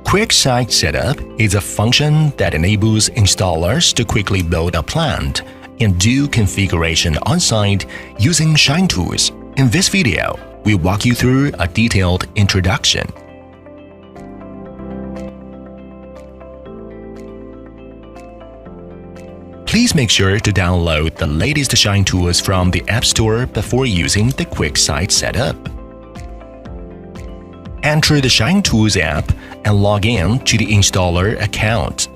Quick Site Setup is a function that enables installers to quickly build a plant and do configuration on-site using ShineTools. In this video, we'll walk you through a detailed introduction. Please make sure to download the latest ShineTools from the App Store before using the Quick Site Setup. Enter the ShineTools app and log in to the installer account.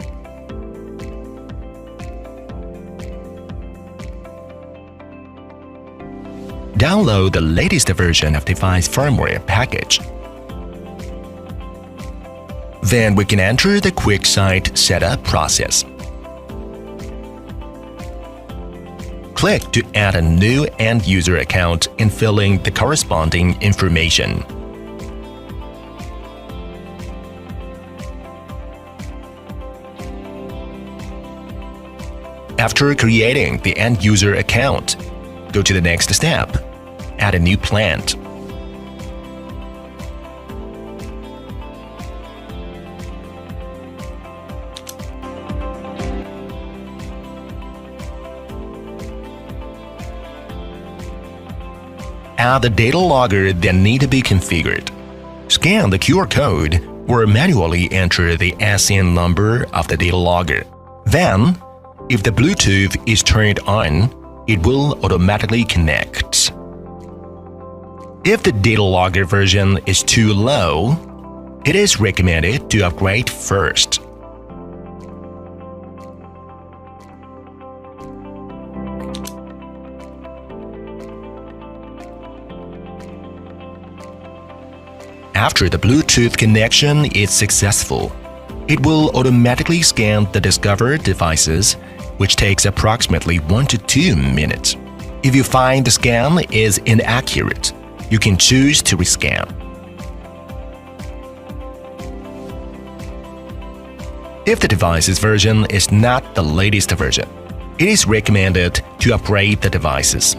Download the latest version of device firmware package. Then we can enter the Quick Site Setup process. Click to add a new end-user account and fill in the corresponding information. After creating the end-user account, go to the next step. Add a new plant. Add the data logger that need to be configured. Scan the QR code or manually enter the SN number of the data logger. Then, if the Bluetooth is turned on, it will automatically connect. If the data logger version is too low, it is recommended to upgrade first. After the Bluetooth connection is successful, it will automatically scan the discovered devices, which takes approximately 1 to 2 minutes. If you find the scan is inaccurate, you can choose to rescan. If the device's version is not the latest version, it is recommended to upgrade the devices.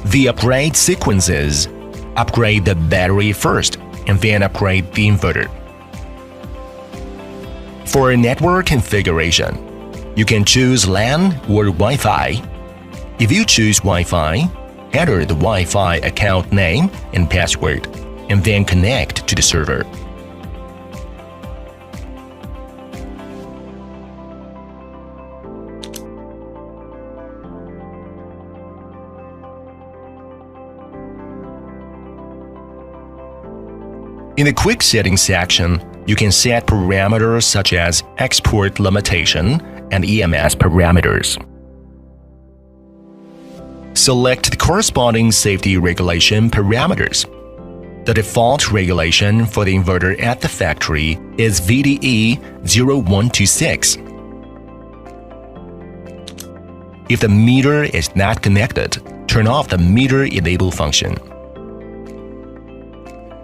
The upgrade sequence is: upgrade the battery first, and then upgrade the inverter. For network configuration, you can choose LAN or Wi-Fi. If you choose Wi-Fi, enter the Wi-Fi account name and password, and then connect to the server. In the Quick Settings section, you can set parameters such as export limitation and EMS parameters. Select the corresponding safety regulation parameters. The default regulation for the inverter at the factory is VDE 0126. If the meter is not connected, turn off the meter enable function.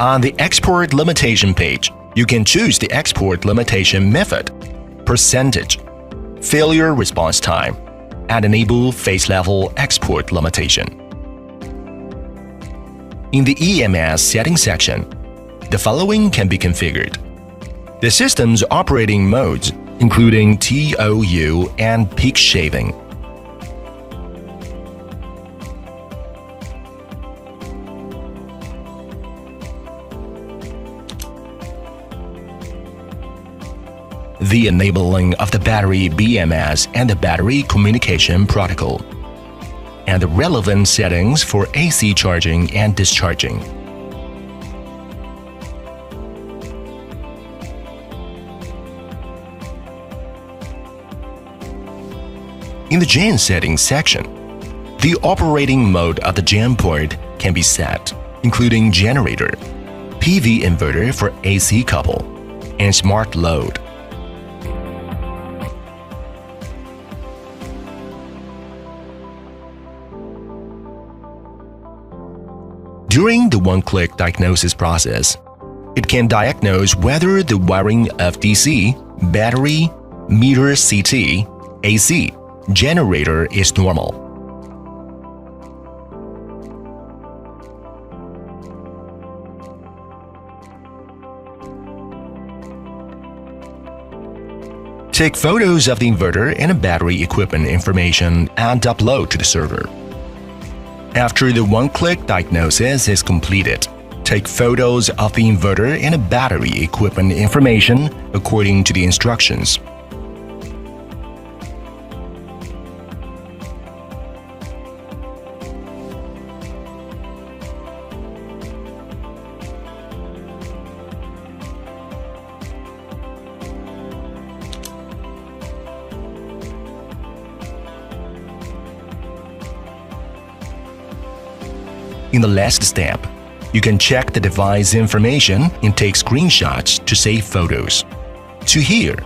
On the export limitation page, you can choose the export limitation method, percentage, failure response time, and enable phase level export limitation. In the EMS settings section, the following can be configured: the system's operating modes, including TOU and peak shaving. The enabling of the battery BMS and the battery communication protocol, and the relevant settings for AC charging and discharging. In the gen settings section, the operating mode of the gen port can be set, including generator, PV inverter for AC couple, and smart load. During the one-click diagnosis process, it can diagnose whether the wiring of DC, battery, meter CT, AC, generator is normal. Take photos of the inverter and battery equipment information and upload to the server. After the one-click diagnosis is completed, take photos of the inverter and battery equipment information according to the instructions. In the last step, you can check the device information and take screenshots to save photos. To here,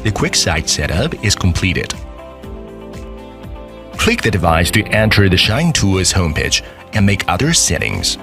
the quick site setup is completed. Click the device to enter the ShineTools homepage and make other settings.